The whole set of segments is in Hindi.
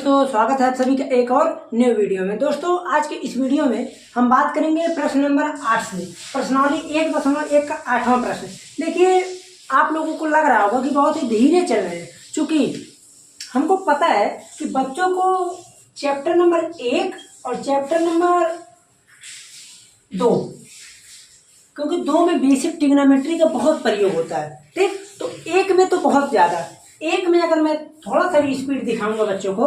दोस्तों, स्वागत है आप सभी का एक और न्यू वीडियो में। दोस्तों, आज के इस वीडियो में हम बात करेंगे प्रश्न नंबर 8 से। प्रश्नावली 1.1 का 8वां प्रश्न। देखिए, आप लोगों को लग रहा होगा कि बहुत ही धीरे चल रहे हैं, क्योंकि हमको पता है कि बच्चों को चैप्टर नंबर 1 और चैप्टर नंबर 2, क्योंकि 2 में बेसिक ट्रिग्नोमेट्री का बहुत प्रयोग होता है, ठीक। तो 1 में तो बहुत ज्यादा, 1 में अगर मैं थोड़ा सा भी स्पीड दिखाऊंगा बच्चों को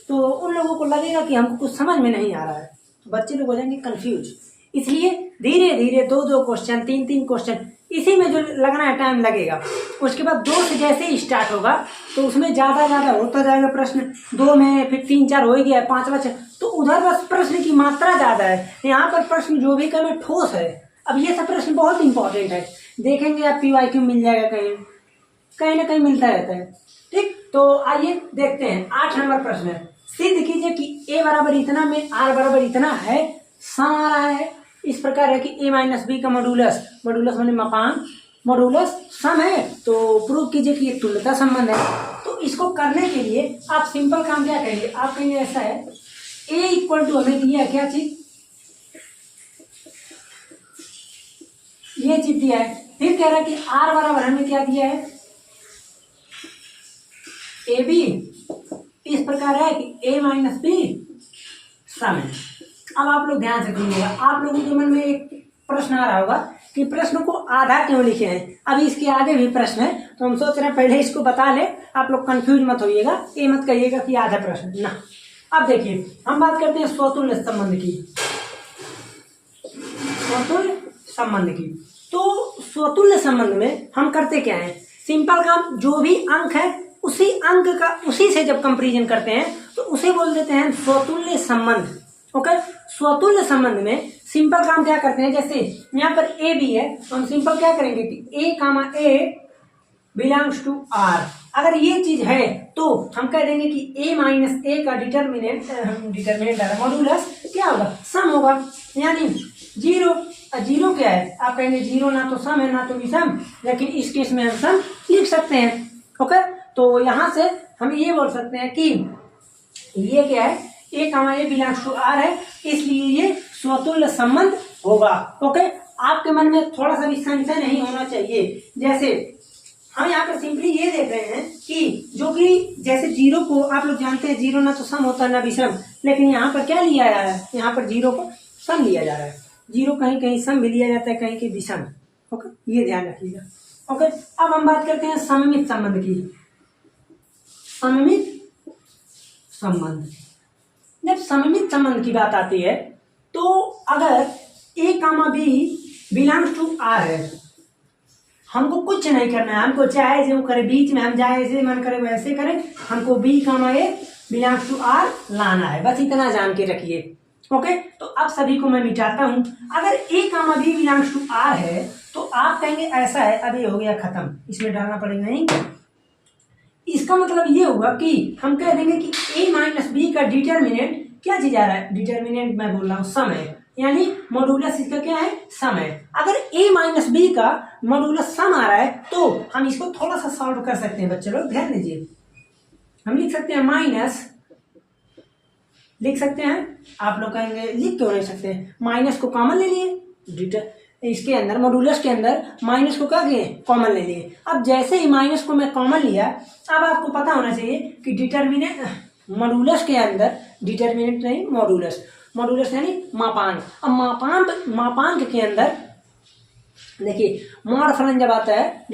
तो उन लोगों को लगेगा कि हमको कुछ समझ में नहीं आ रहा है, तो बच्चे लोग हो जाएंगे कंफ्यूज। इसलिए धीरे धीरे 2-2 क्वेश्चन, 3-3 क्वेश्चन, इसी में जो लगना है टाइम लगेगा। उसके बाद 2 से जैसे ही स्टार्ट होगा तो उसमें ज्यादा होता जाएगा प्रश्न। 2 में फिर 3-4 हो ही गया, 5वां तो उधर बस प्रश्न की मात्रा ज्यादा है। यहाँ पर प्रश्न जो भी कम है ठोस है। अब ये सब प्रश्न बहुत इंपॉर्टेंट है, देखेंगे आप PYQ मिल जाएगा, कहीं ना कहीं मिलता रहता है, ठीक। तो आइए देखते हैं 8 नंबर प्रश्न है। सिद्ध कीजिए कि a बराबर इतना में r बराबर इतना है, सम आ रहा है। इस प्रकार है कि a माइनस बी का मॉडुलस माने मापांक, मॉडुलस सम है। तो प्रूव कीजिए कि ये तुल्यता संबंध है। तो इसको करने के लिए आप सिंपल काम क्या करेंगे, आप कहेंगे ऐसा है, a इक्वल टू हमें दिया क्या चीज, ये चीज दिया है। फिर कह रहा है कि r बराबर हमें क्या दिया है, ए बी। इस प्रकार है कि a माइनस बी सम है। अब आप लोग ध्यान से सुनिएगा, आप लोगों के मन में एक प्रश्न आ रहा होगा कि प्रश्न को आधा क्यों लिखे हैं। अभी इसके आगे भी प्रश्न है, तो हम सोच रहे हैं पहले इसको बता ले, आप लोग कंफ्यूज मत होइएगा, ये मत कहिएगा कि आधा प्रश्न ना। अब देखिए, हम बात करते हैं स्वतुल्य संबंध की। स्वतुल्य संबंध की, तो स्वतुल्य संबंध में हम करते क्या है, सिंपल काम, जो भी अंक है उसी अंक का उसी से जब कंपैरिजन करते हैं तो उसे बोल देते हैं स्वतुल्य संबंध। ओके, स्वतुल्य संबंध में सिंपल काम क्या करते हैं, जैसे यहाँ पर ए बी है तो हम सिंपल क्या करेंगे कि a comma a belongs to r। अगर ये चीज है तो हम कह देंगे कि a माइनस a का डिटरमिनेंट मॉडुलस क्या होगा, सम होगा। यानी 0 क्या है, आप कहेंगे 0 ना तो सम है ना तो विषम, लेकिन इस केस में हम सम लिख सकते हैं। ओके, तो यहां से हम ये बोल सकते हैं कि ये क्या है, a comma a belongs to r है, इसलिए ये स्वतुल्य संबंध होगा। ओके, आपके मन में थोड़ा सा भी संशय नहीं होना चाहिए। जैसे हम यहाँ पर सिंपली ये देख रहे हैं कि जो कि जैसे 0 को आप लोग जानते हैं, 0 ना तो सम होता है ना विषम, लेकिन यहाँ पर क्या लिया जा रहा है, यहाँ पर 0 को सम लिया जा रहा है। 0 कहीं कहीं सम भी लिया जाता है, कहीं कहीं विषम। ओके, ये ध्यान रखिएगा। ओके, अब हम बात करते हैं सममित संबंध की। सममित संबंध, जब सममित संबंध की बात आती है तो अगर a comma b belongs to r है, हमको कुछ नहीं करना है, हमको चाहे जो करे बीच में, हम जैसे मन करे वैसे करें, हमको b comma a belongs to r लाना है, बस इतना जान के रखिए। ओके, तो अब सभी को मैं मिटाता हूं। अगर a comma b belongs to r है तो आप कहेंगे ऐसा है, अब ये हो गया खत्म, इसमें डालना पड़ेगा नहीं। इसका मतलब ये होगा कि हम कह देंगे कि a माइनस बी का डिटरमिनेंट क्या चीज आ रहा है, डिटरमिनेंट मैं बोल रहा हूँ सम है, यानी मॉडुलस इसका क्या है, सम है। अगर a माइनस बी का मॉडुलस सम आ रहा है तो हम इसको थोड़ा सा सॉल्व कर सकते हैं। बच्चे लोग ध्यान दीजिए, हम लिख सकते हैं माइनस, लिख सकते हैं, आप लोग कहेंगे लिख क्यों नहीं सकते, माइनस को कॉमन ले लिए, इसके अंदर मॉडुलस के अंदर माइनस को क्या किए, कॉमन ले लिए। अब जैसे ही माइनस को मैं कॉमन लिया, अब आपको पता होना चाहिए कि डिटरमिनेंट मॉडुलस के अंदर, डिटरमिनेंट नहीं मॉडुलस यानी मापांक। अब मापांक के अंदर देखिए, मॉड फलन जब आता है,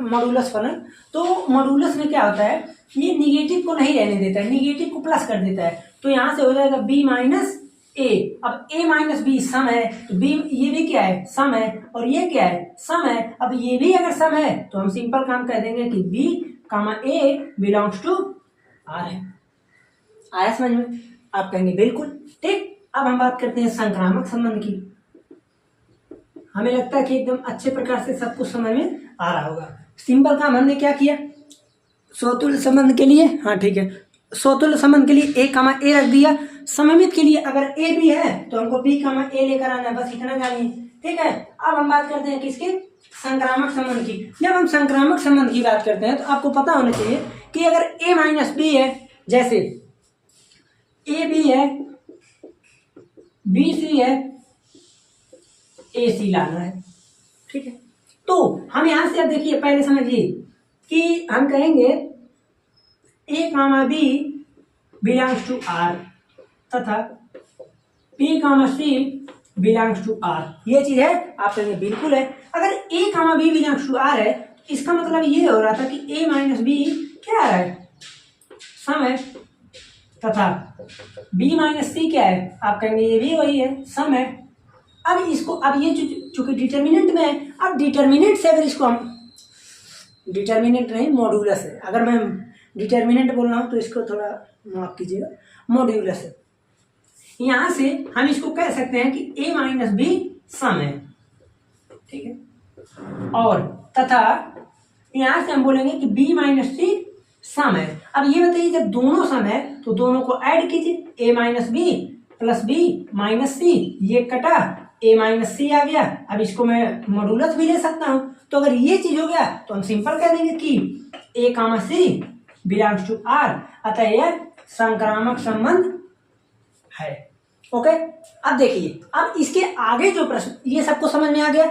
मॉडुलस फलन, तो मॉडुलस में क्या होता है, ये निगेटिव को नहीं रहने देता है, निगेटिव को प्लस कर देता है। तो यहां से हो जाएगा b माइनस a। अब a माइनस बी सम है तो b, ये भी क्या है, सम है, और ये क्या है, सम है। अब ये भी अगर सम है तो हम सिंपल काम कह देंगे कि b comma a belongs to r है। आया समझ में? आप कहेंगे बिल्कुल ठीक। अब हम बात करते हैं संक्रामक संबंध की। हमें लगता है कि एकदम अच्छे प्रकार से सब कुछ समझ में आ रहा होगा। सिंपल काम हमने क्या किया, स्वतुल्य संबंध के लिए, हाँ ठीक है, स्वतुल्य संबंध के लिए a कामा a रख दिया। सममित के लिए अगर a भी है तो हमको b कामा a लेकर आना है, बस इतना जानिए, ठीक है। अब हम बात करते हैं किसके, संक्रामक संबंध की। जब हम संक्रामक संबंध की बात करते हैं तो आपको पता होना चाहिए कि अगर a माइनस बी है, जैसे ए बी है, बी सी है, ए सी लाना है। ठीक है, तो हम यहां से अब देखिए पहले समझिए कि हम कहेंगे a comma b belongs to r तथा p comma c belongs to r. ये चीज है, आप कहेंगे बिल्कुल है। अगर a comma b belongs to r है तो इसका मतलब ये हो रहा था कि ए माइनस बी क्या है, सम है, तथा बी माइनस सी क्या है, आप कहेंगे ये भी वही है, सम है। अब इसको, अब ये चूंकि डिटर्मिनेंट में है, अब डिटर्मिनेंट से अगर इसको हम, डिटर्मिनेंट नहीं मॉड्यूलस है, अगर मैं डिटर्मिनेंट बोल रहा हूं तो इसको थोड़ा माफ कीजिएगा, मॉड्यूलस है। यहां से हम इसको कह सकते हैं कि a माइनस बी सम है। ठीक है, और तथा यहां से हम बोलेंगे कि b माइनस सी सम है। अब ये बताइए जब दोनों सम है तो दोनों को ऐड कीजिए, a minus B plus B minus C, ये कटा, a माइनस सी आ गया। अब इसको मैं मॉड्यूलस भी ले सकता हूं, तो अगर ये चीज हो गया तो हम सिंपल कह देंगे कि a comma c belongs to r, अतः यह संक्रामक संबंध है। ओके, अब देखिए, अब इसके आगे जो प्रश्न, ये सबको समझ में आ गया।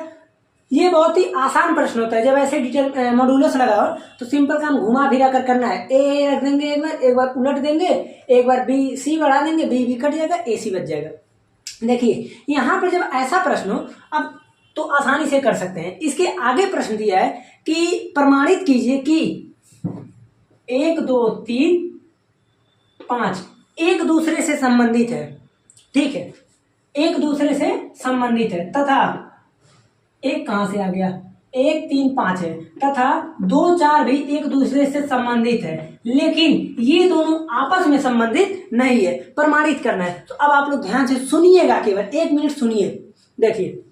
ये बहुत ही आसान प्रश्न होता है, जब ऐसे मॉड्यूलस लगाओ तो सिंपल काम घुमा फिरा कर करना है। ए रख देंगे, एक बार उलट देंगे, एक बार बी सी बढ़ा देंगे, बी बी कट जाएगा, ए सी बच जाएगा। देखिए यहां पर जब ऐसा प्रश्न हो, अब तो आसानी से कर सकते हैं। इसके आगे प्रश्न दिया है कि प्रमाणित कीजिए कि 1 2 3 5 एक दूसरे से संबंधित है। ठीक है, एक दूसरे से संबंधित है, तथा एक कहां से आ गया, 1 3 5 है, तथा 2 4 भी एक दूसरे से संबंधित है, लेकिन ये दोनों आपस में संबंधित नहीं है, प्रमाणित करना है। तो अब आप लोग ध्यान से सुनिएगा, केवल 1 मिनट सुनिए। देखिए,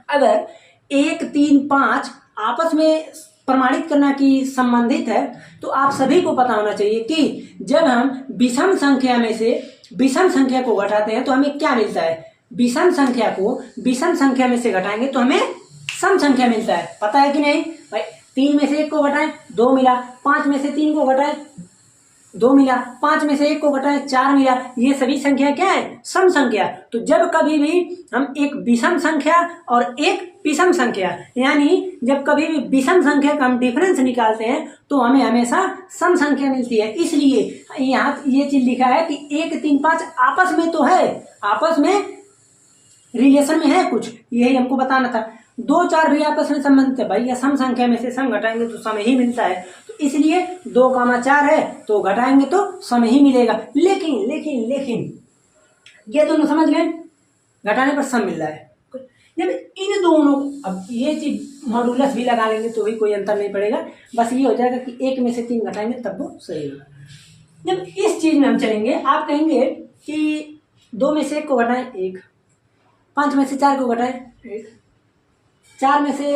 अगर 1 3 5 आपस में प्रमाणित करना कि संबंधित है, तो आप सभी को पता होना चाहिए कि जब हम विषम संख्या में से विषम संख्या को घटाते हैं तो हमें क्या मिलता है, विषम संख्या को विषम संख्या में से घटाएंगे तो हमें सम संख्या मिलता है। पता है कि नहीं भाई, 3 में से 1 को घटाएं 2 मिला, 5 में से 3 को घटाएं 2 मिला, 5 में से 1 को घटाएं 4 मिला। ये सभी संख्या क्या है, सम संख्या। तो जब कभी भी हम एक विषम संख्या और एक विषम संख्या, यानी जब कभी भी विषम संख्या का हम डिफरेंस निकालते हैं तो हमें हमेशा सम संख्या मिलती है। इसलिए यहाँ ये चीज लिखा है कि 1 3 5 आपस में तो है, आपस में रिलेशन में है कुछ, यही हमको बताना था। 2 4 भी आपस में संबंधित है, भाई सम संख्या में से सम घटाएंगे तो सम ही मिलता है, तो इसलिए 2 4 है तो घटाएंगे तो सम ही मिलेगा। लेकिन लेकिन लेकिन ये दोनों समझ गए, घटाने पर सम मिल रहा है। जब इन दोनों, अब ये चीज मॉड्यूलस भी लगा लेंगे तो भी कोई अंतर नहीं पड़ेगा, बस ये हो जाएगा कि 1 में से 3 घटाएंगे तब वो सही होगा। जब इस चीज में हम चलेंगे, आप कहेंगे कि 2 में से 1 को घटाएं 1, 5 में से 4 को घटाएं 1, 4 में से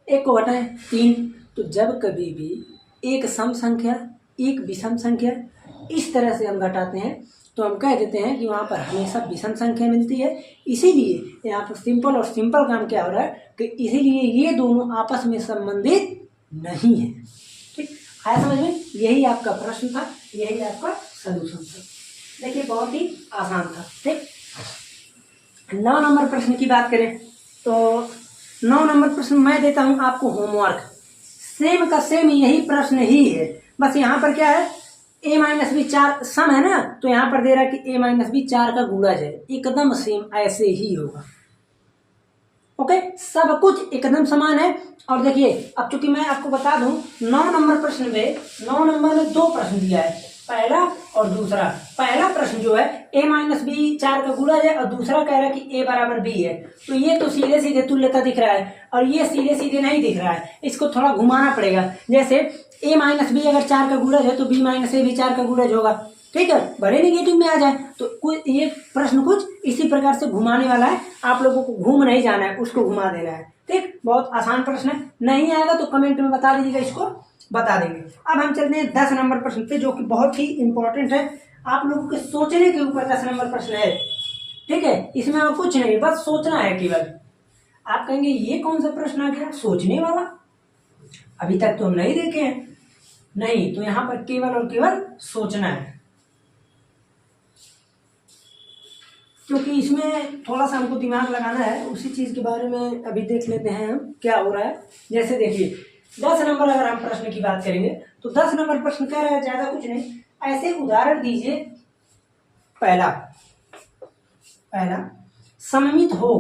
1 को घटाएं 3। तो जब कभी भी एक सम संख्या एक विषम संख्या इस तरह से हम घटाते हैं तो हम कह देते हैं कि वहाँ पर हमेशा विषम संख्या मिलती है। इसीलिए यहाँ पर सिंपल और सिंपल काम क्या हो रहा है कि इसीलिए ये दोनों आपस में संबंधित नहीं है। ठीक, आया समझ में? यही आपका प्रश्न था, यही आपका सलूशन था। देखिए बहुत ही आसान था। ठीक, 9 नंबर प्रश्न की बात करें तो 9 नंबर प्रश्न मैं देता हूं आपको होमवर्क, सेम का सेम यही प्रश्न ही है, बस यहाँ पर क्या है, a माइनस बी 4 सम है ना, तो यहाँ पर दे रहा है कि a माइनस बी 4 का गुणज है। एकदम सेम ऐसे ही होगा। ओके, सब कुछ एकदम समान है। और देखिए अब चूंकि मैं आपको बता दूं 9 नंबर प्रश्न में 9 नंबर में 2 प्रश्न दिया है, पहला और दूसरा। पहला प्रश्न जो है a माइनस बी 4 का गुणज है और दूसरा कह रहा है कि a बराबर b है। तो ये तो सीधे सीधे तुल्यता दिख रहा है और ये सीधे सीधे नहीं दिख रहा है, इसको थोड़ा घुमाना पड़ेगा। जैसे a माइनस बी अगर 4 का गुणज है तो b माइनस ए भी 4 का गुणज होगा। ठीक है, बड़े नेगेटिव में आ जाए तो कुछ ये प्रश्न कुछ इसी प्रकार से घुमाने वाला है, आप लोगों को घूम नहीं जाना है, उसको घुमा देना है। ठीक, बहुत आसान प्रश्न है, नहीं आएगा तो कमेंट में बता दीजिएगा, इसको बता देंगे। अब हम चलते हैं 10 नंबर प्रश्न पे, जो कि बहुत ही इंपॉर्टेंट है, आप लोगों के सोचने के ऊपर 10 नंबर प्रश्न है। ठीक है, इसमें और कुछ नहीं, बस सोचना है केवल। आप कहेंगे ये कौन सा प्रश्न आ गया सोचने वाला, अभी तक तो हम नहीं देखे हैं। नहीं, तो यहाँ पर केवल और केवल सोचना है। क्योंकि इसमें थोड़ा सा हमको दिमाग लगाना है, उसी चीज़ के बारे में अभी देख लेते हैं हम क्या हो रहा है। जैसे देखिए 10 नंबर अगर हम प्रश्न की बात करेंगे तो 10 नंबर प्रश्न कह रहा है ज़्यादा कुछ नहीं, ऐसे उदाहरण दीजिए। पहला सममित हो,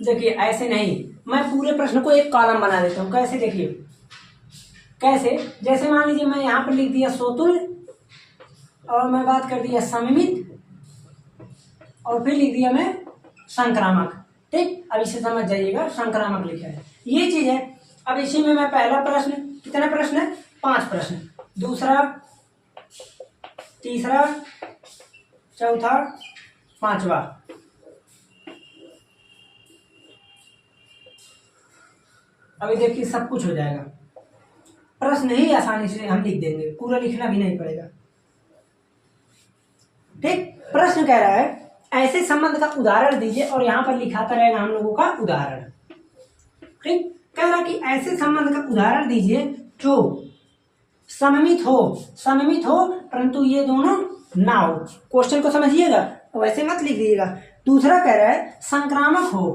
देखिए ऐसे नहीं, मैं पूरे प्रश्न को एक कॉलम बना देता हूं। कैसे देखिए, कैसे, जैसे मान लीजिए मैं यहां पर लिख दिया सोतुल्य और मैं बात कर दिया सममित और फिर लिख दिया मैं संक्रामक। ठीक, अब इसे समझ जाइएगा, संक्रामक लिखा है, ये चीज है। अब इसी में मैं पहला प्रश्न, कितने प्रश्न है, 5 प्रश्न, दूसरा, तीसरा, चौथा, 5वां, अभी देखिए सब कुछ हो जाएगा। प्रश्न ही आसानी से हम लिख देंगे, पूरा लिखना भी नहीं पड़ेगा। ठीक, प्रश्न कह रहा है ऐसे संबंध का उदाहरण दीजिए और यहां पर लिखाता रहेगा हम लोगों का उदाहरण। ठीक, कह रहा कि ऐसे संबंध का उदाहरण दीजिए जो सममित हो परंतु ये दोनों ना हो। क्वेश्चन को समझिएगा, वैसे मत लिख दीजिएगा। दूसरा कह रहा है संक्रामक हो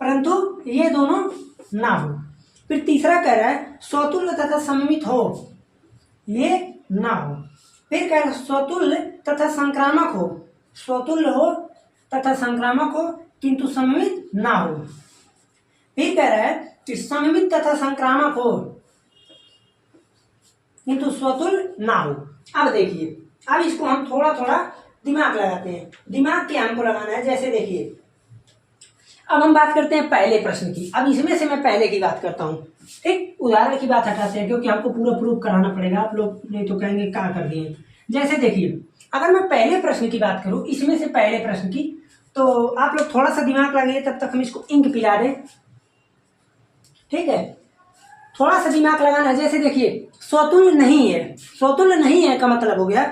परंतु ये दोनों ना हो। फिर तीसरा कह रहा है स्वतुल्य तथा सममित हो, ये ना हो। फिर कह रहा है स्वतुल्य तथा संक्रामक हो, स्वतुल्य हो तथा संक्रामक हो किंतु सममित ना हो। फिर कह रहा है कि सममित तथा संक्रामक हो किंतु स्वतुल्य ना हो। अब देखिए, अब इसको हम थोड़ा थोड़ा दिमाग लगाते हैं। दिमाग क्या हमको लगाना है, जैसे देखिए अब हम बात करते हैं पहले प्रश्न की। अब इसमें से मैं पहले की बात करता हूँ। ठीक, उदाहरण की बात हटाते हैं क्योंकि हमको पूरा प्रूफ कराना पड़ेगा, आप लोग नहीं तो कहेंगे क्या कर दिए। जैसे देखिए अगर मैं पहले प्रश्न की बात करूं, इसमें से पहले प्रश्न की, तो आप लोग थोड़ा सा दिमाग लगाइए, तब तक हम इसको इंक पिला दें। ठीक है, थोड़ा सा दिमाग लगाना है। जैसे देखिए स्वतुल्य नहीं है, स्वतुल्य नहीं है का मतलब हो गया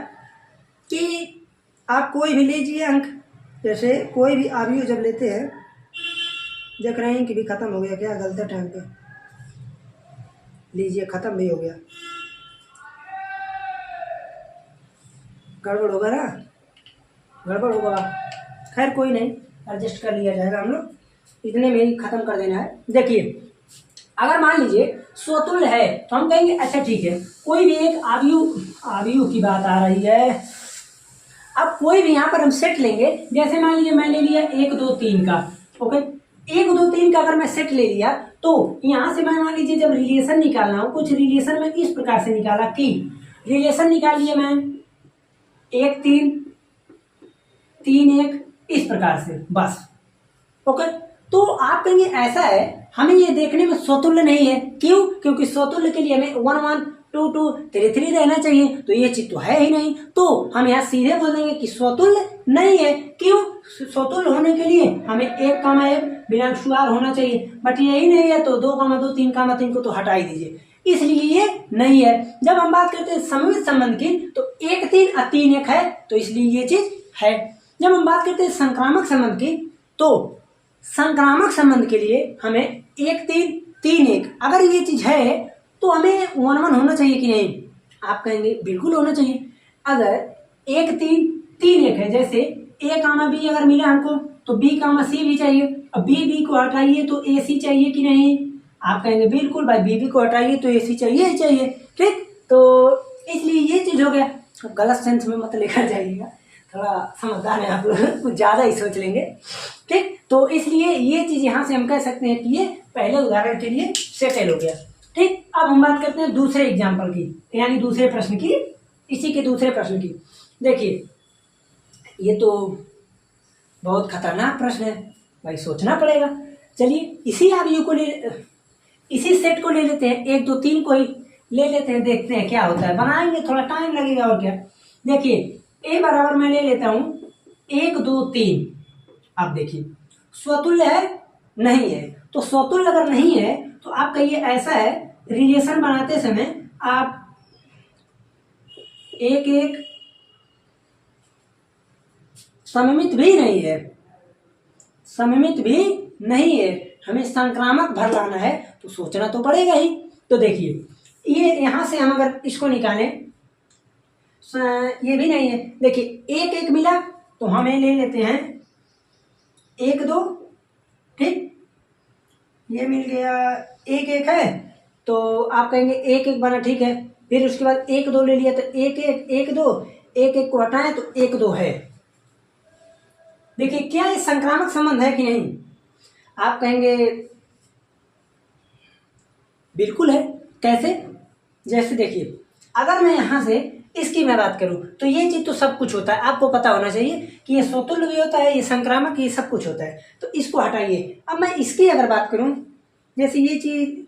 कि आप कोई भी लीजिए अंक, जैसे कोई भी आयु जब लेते हैं, देख रहे हैं कि भी खत्म हो गया क्या, गलत टाइम पे लीजिए, खत्म भी हो गया, गड़बड़ होगा ना, गड़बड़ होगा, खैर कोई नहीं, एडजस्ट कर लिया जाएगा, हम लोग इतने में ही खत्म कर देना है। देखिए अगर मान लीजिए स्वतुल्य है तो हम कहेंगे अच्छा ठीक है, कोई भी एक आयु की बात आ रही है। अब कोई भी यहाँ पर हम सेट लेंगे, जैसे मान लीजिए मैं ले लिया 1 2 3 का, ओके, 1 2 3 का अगर मैं सेट ले लिया तो यहाँ से मैं मान लीजिए जब रिलेशन निकालना हो, कुछ रिलेशन में इस प्रकार से निकाला कि रिलेशन निकाल लिया मैं 1 3 3 1 इस प्रकार से, बस, ओके। तो आप कहेंगे ऐसा है, हमें ये देखने में स्वतुल्य नहीं है, क्यों, क्योंकि स्वतुल्य के लिए हमें 1 1 2 2 3 3 रहना चाहिए, तो ये चीज तो है ही नहीं, तो हम यहाँ सीधे बोल देंगे कि स्वतुल्य नहीं है। क्यों, स्वतुल्य होने के लिए हमें 1 कामा 1 बिनाक्षुआर होना चाहिए, बट यही नहीं है तो 2 कामा 2 3 कामा 3 को तो हटा ही दीजिए, इसलिए ये नहीं है। जब हम बात करते हैं सममित संबंध की तो 1 3 और 3 1 है, तो इसलिए ये चीज है। जब हम बात करते हैं संक्रामक संबंध की तो संक्रामक संबंध के लिए हमें 1 3 3 1 अगर ये चीज है तो हमें 1 1 होना चाहिए कि नहीं, आप कहेंगे बिल्कुल होना चाहिए। अगर 1 3 3 1 है, जैसे ए कामा बी अगर मिला हमको तो बी कामा सी भी चाहिए, अब बी को हटाइए तो ए सी चाहिए कि नहीं, आप कहेंगे बिल्कुल भाई, बी को हटाइए तो ए सी चाहिए ही चाहिए। ठीक, तो इसलिए ये चीज हो गया। गलत सेंस में मत लेकर जाइएगा, थोड़ा समझदार है आप लोग, कुछ ज्यादा ही सोच लेंगे। ठीक, तो इसलिए ये चीज यहाँ से हम कह सकते हैं कि ये पहले उदाहरण के लिए सेटल हो गया। ठीक, अब हम बात करते हैं दूसरे एग्जाम्पल की, यानी दूसरे प्रश्न की, इसी के दूसरे प्रश्न की। देखिए ये तो बहुत खतरनाक प्रश्न है भाई, सोचना पड़ेगा। चलिए इसी आयु को इसी सेट को ले लेते हैं, 1 2 3 को ही ले लेते हैं, देखते हैं क्या होता है। बनाएंगे, थोड़ा टाइम लगेगा और क्या। देखिए ए बराबर मैं ले लेता हूं 1 2 3। अब देखिए स्वतुल्य है, नहीं है, तो स्वतुल्य अगर नहीं है तो आप कहिए ऐसा है, रिलेशन बनाते समय आप 1 1 सममित भी नहीं है, सममित भी नहीं है, हमें संक्रामक भर लाना है तो सोचना तो पड़ेगा ही। तो देखिए ये यहाँ से हम अगर इसको निकालें, ये भी नहीं है, देखिए एक एक मिला तो हम ये ले लेते हैं 1 2, ठीक, ये मिल गया, एक एक है तो आप कहेंगे एक एक बना, ठीक है। फिर उसके बाद 1 2 ले लिया तो एक एक 1 2, एक एक को हटाएं तो 1 2 है। देखिए क्या ये संक्रामक संबंध है कि नहीं? आप कहेंगे बिल्कुल है। कैसे? जैसे देखिए अगर मैं यहाँ से इसकी मैं बात करूं तो ये चीज तो सब कुछ होता है, आपको पता होना चाहिए कि ये स्वतुल्य भी होता है, ये संक्रामक, ये सब कुछ होता है। तो इसको हटाइए। अब मैं इसकी अगर बात करूं, जैसे ये चीज,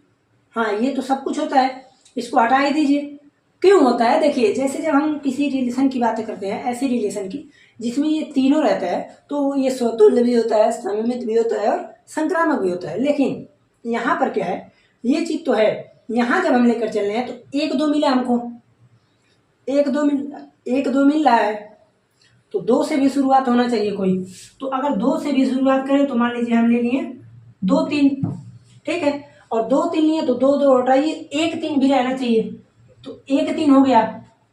हाँ ये तो सब कुछ होता है, इसको हटा ही दीजिए। क्यों होता है? देखिए जैसे जब हम किसी रिलेशन की बातें करते हैं, ऐसी रिलेशन की जिसमें ये तीनों रहता है, तो ये स्वतुल्य भी होता है, सममित भी होता है और संक्रामक भी होता है। लेकिन यहाँ पर क्या है, ये चीज तो है, यहाँ जब हम लेकर चल रहे हैं तो 1 2 मिला हमको, 1 2 मिल रहा है तो 2 से भी शुरुआत होना चाहिए कोई। तो अगर 2 से भी शुरुआत करें तो मान लीजिए हम ले लिए 2 3, ठीक है, और 2 3 लिए तो 2 2 हटाइए, 1 3 भी रहना चाहिए, तो 1 3 हो गया,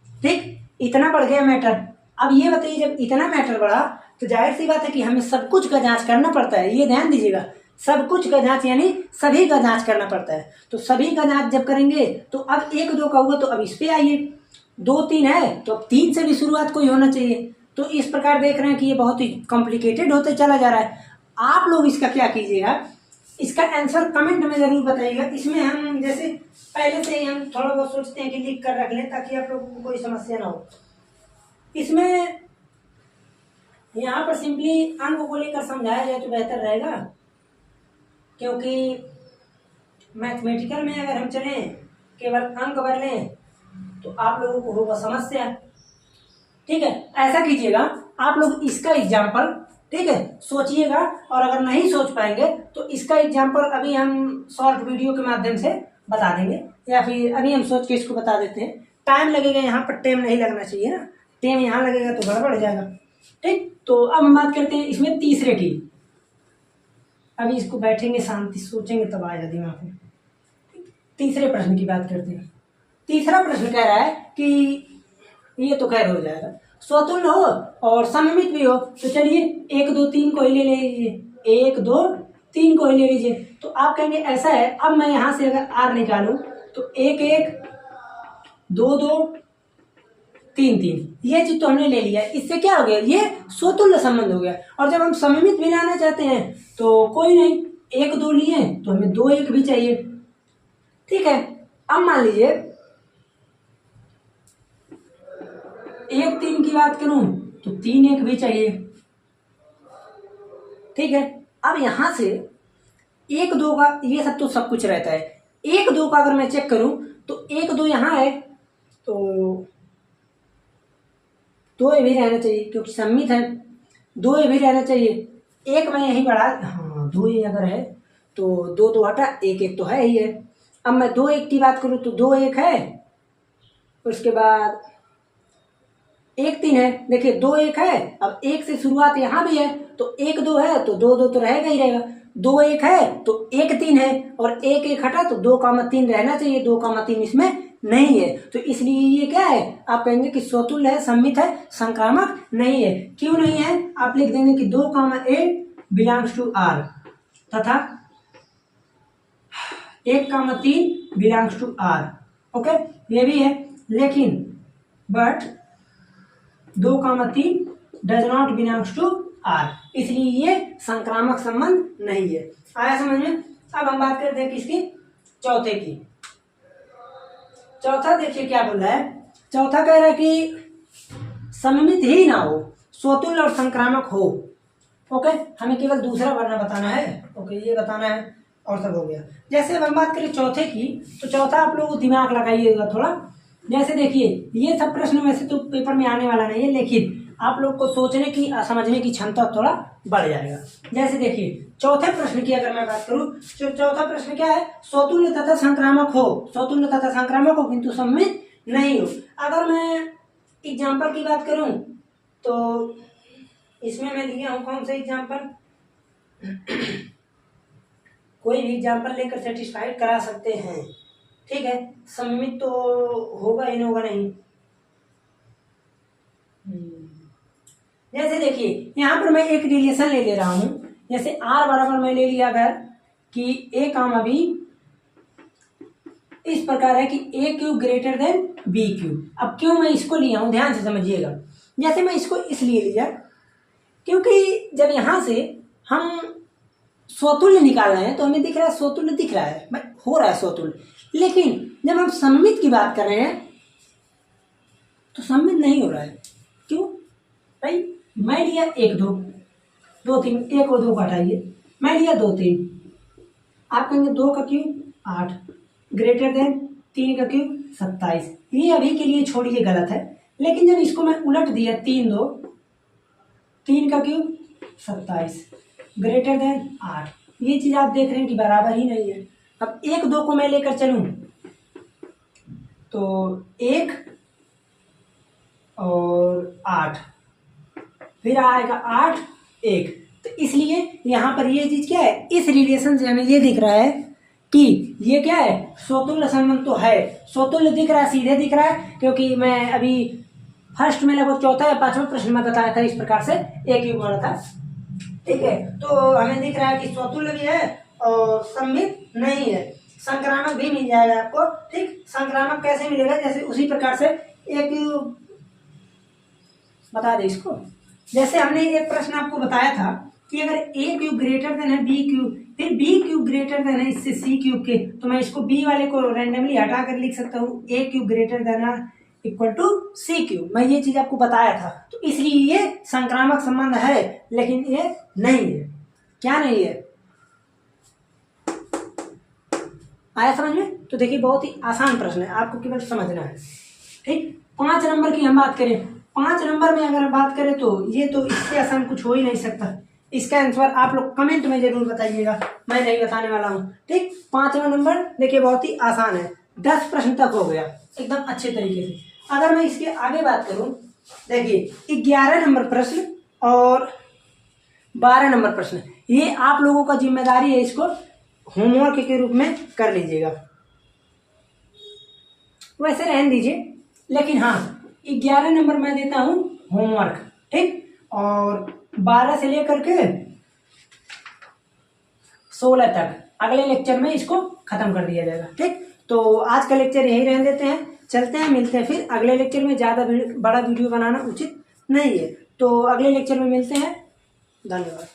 ठीक, इतना बढ़ गया मैटर। अब ये बताइए जब इतना मैटर बढ़ा तो जाहिर सी बात है कि हमें सब कुछ का जांच करना पड़ता है। ये ध्यान दीजिएगा, सब कुछ का जांच यानी सभी का जांच करना पड़ता है। तो सभी का जांच जब करेंगे तो अब 1 2 का हुआ तो अब इस पे आइए, 2 3 है तो अब 3 से भी शुरुआत कोई होना चाहिए। तो इस प्रकार देख रहे हैं कि ये बहुत ही कॉम्प्लिकेटेड होते चला जा रहा है। आप लोग इसका क्या कीजिएगा, इसका आंसर कमेंट में जरूर बताइएगा। इसमें हम जैसे पहले से ही हम थोड़ा बहुत सोचते हैं कि लिख कर रख लें ताकि आप लोगों को कोई समस्या ना हो। इसमें यहाँ पर सिंपली अंक को लेकर समझाया जाए तो बेहतर रहेगा, क्योंकि मैथमेटिकल में अगर हम चलें केवल अंक भर लें तो आप लोगों को होगा समस्या। ठीक है, ऐसा कीजिएगा आप लोग इसका एग्जाम्पल, ठीक है, सोचिएगा, और अगर नहीं सोच पाएंगे तो इसका एग्जाम्पल अभी हम शॉर्ट वीडियो के माध्यम से बता देंगे, या फिर अभी हम सोच के इसको बता देते हैं। टाइम लगेगा, यहाँ पर टाइम नहीं लगना चाहिए ना, टाइम यहाँ लगेगा तो गड़बड़ जाएगा। ठीक, तो अब हम बात करते हैं इसमें तीसरे की। अभी इसको बैठेंगे शांति सोचेंगे तब आएगा दिमाग में। तीसरे प्रश्न की बात करते हैं। तीसरा प्रश्न कह रहा है कि ये तो खैर हो जाएगा, स्वतुल्य हो और सममित भी हो, तो चलिए 1 2 3 को ही ले लीजिए, 1 2 3 को ही ले लीजिए। तो आप कहेंगे ऐसा है, अब मैं यहाँ से अगर r निकालूं तो 1 1 2 2 3 3, ये चीज तो हमने ले लिया। इससे क्या हो गया, ये स्वतुल्य संबंध हो गया। और जब हम सममित भी लाना चाहते हैं तो कोई नहीं, 1 2 लिए तो हमें 2 1 भी चाहिए। ठीक है, अब मान लीजिए 1 3 की बात करूं तो 3 1 भी चाहिए। ठीक है, अब यहां से 1 2 का ये सब तो सब कुछ रहता है। 1 2 का अगर मैं चेक करूं तो 1 2 यहां है तो 2 भी रहना चाहिए क्योंकि सम्मित है, 2 भी रहना चाहिए। एक मैं यही बढ़ा, हाँ 2 अगर है तो 2 2 हटा, 1 1 तो है ही है। अब मैं 2 1 की बात करूं तो 2 1 है, उसके बाद 1 3 है। देखिए 2 1 है, अब 1 से शुरुआत यहाँ भी है तो 1 2 है तो 2 2 तो रहेगा ही रहेगा। 2 1 है तो 1 3 है, और 1 1 हटा तो 2 3 रहना चाहिए, 2 3 इसमें नहीं है। तो इसलिए ये क्या है, आप कहेंगे कि स्वतुल्य है, सम्मित है, संक्रामक नहीं है। क्यों नहीं है, आप लिख देंगे कि 2 a बिलोंग्स टू r तथा 1 3 बिलोंग्स टू r। ओके, ये भी है, लेकिन but 2 3 does not belongs to r, इसलिए ये संक्रामक संबंध नहीं है। आया समझ में? अब हम बात करते हैं किसकी, चौथे की। चौथा देखिए क्या बोल रहा है, चौथा कह रहा है कि सममित ही ना हो, स्वतुल्य और संक्रामक हो। ओके, हमें केवल दूसरा वर्ण बताना है। ओके, ये बताना है और सब हो गया। जैसे अब हम बात करें चौथे की, तो चौथा आप लोग दिमाग लगाइएगा थोड़ा। जैसे देखिए ये सब प्रश्न वैसे तो पेपर में आने वाला नहीं है, लेकिन आप लोग को सोचने की समझने की क्षमता थोड़ा बढ़ जाएगा। जैसे देखिए चौथे प्रश्न की अगर मैं बात करूं तो चौथा प्रश्न क्या है, स्वतुल्य तथा संक्रामक हो, स्वतुल्य तथा संक्रामक हो किंतु सम्मित नहीं हो। अगर मैं एग्जाम्पल की बात करूं तो इसमें मैं लिया हूं कौन सा एग्जाम्पल, कोई भी एग्जाम्पल लेकर सेटिस्फाइड करा सकते हैं। ठीक है, सममित तो होगा ही, नहीं होगा नहीं। जैसे देखिए यहाँ पर मैं एक रिलेशन ले रहा हूं, जैसे r बराबर मैं ले लिया अगर कि a कामा b, इस प्रकार है कि a cube greater than b cube. अब क्यों मैं इसको लिया हूं, ध्यान से समझिएगा। जैसे मैं इसको इसलिए लिया क्योंकि जब यहां से हम स्वतुल्य निकाल रहे हैं तो हमें दिख रहा है, स्वतुल्य दिख रहा है, हो रहा है स्वतुल्य, लेकिन जब हम सममित की बात कर रहे हैं तो सममित नहीं हो रहा है। क्यों भाई, मैं लिया 1 2 2 3, 1 और 2 को हटाइए, मैं लिया 2 3, आप कहेंगे 2 का क्यूब 8 ग्रेटर देन 3 का क्यूब 27। ये अभी के लिए छोड़िए, गलत है, लेकिन जब इसको मैं उलट दिया 3 2, 3 का क्यूब 27 ग्रेटर देन 8, ये चीज आप देख रहे हैं कि बराबर ही नहीं है। अब 1 2 को मैं लेकर चलूं तो 1 और 8, फिर आएगा 8 1, तो इसलिए यहाँ पर ये चीज क्या है, इस रिलेशन से हमें ये दिख रहा है कि ये क्या है, स्वतुल्य संबंध तो है, स्वतुल्य दिख रहा है, सीधे दिख रहा है, क्योंकि मैं अभी फर्स्ट में लगभग चौथा या पांचवा प्रश्न में बताया था इस प्रकार से एक ही बना था। ठीक है, तो हमें दिख रहा है कि स्वतुल्य भी है और सममित नहीं है, संक्रामक भी मिल जाएगा आपको। ठीक, संक्रामक कैसे मिलेगा, जैसे उसी प्रकार से एक बता दे इसको, जैसे हमने एक प्रश्न आपको बताया था कि अगर a क्यूब ग्रेटर देन है b क्यूब, फिर b क्यूब ग्रेटर देन है इससे c क्यूब के, तो मैं इसको b वाले को रैंडमली हटा कर लिख सकता हूँ a क्यूब ग्रेटर देन है इक्वल टू c क्यूब। मैं ये चीज आपको बताया था, तो इसलिए ये संक्रामक संबंध है, लेकिन ये नहीं है। क्या नहीं है, आया समझ में? तो देखिए बहुत ही आसान प्रश्न है, आपको केवल समझना है। ठीक, 5 नंबर की हम बात करें, 5 नंबर में अगर बात करें तो ये तो इससे आसान कुछ हो ही नहीं सकता। इसका आंसर आप लोग कमेंट में जरूर बताइएगा, मैं नहीं बताने वाला हूँ। ठीक, 5वां नंबर देखिए बहुत ही आसान है, 10 प्रश्न तक हो गया एकदम अच्छे तरीके से। अगर मैं इसके आगे बात करूं, देखिए 11 नंबर प्रश्न और 12 नंबर प्रश्न, ये आप लोगों का जिम्मेदारी है, इसको होमवर्क के रूप में कर लीजिएगा। वैसे रहने दीजिए, लेकिन हाँ 11 नंबर मैं देता हूँ होमवर्क। ठीक, और 12 से लेकर के 16 तक अगले लेक्चर में इसको खत्म कर दिया जाएगा। ठीक, तो आज का लेक्चर यही रहने देते हैं, चलते हैं, मिलते हैं फिर अगले लेक्चर में। ज़्यादा बड़ा वीडियो बनाना उचित नहीं है, तो अगले लेक्चर में मिलते हैं। धन्यवाद।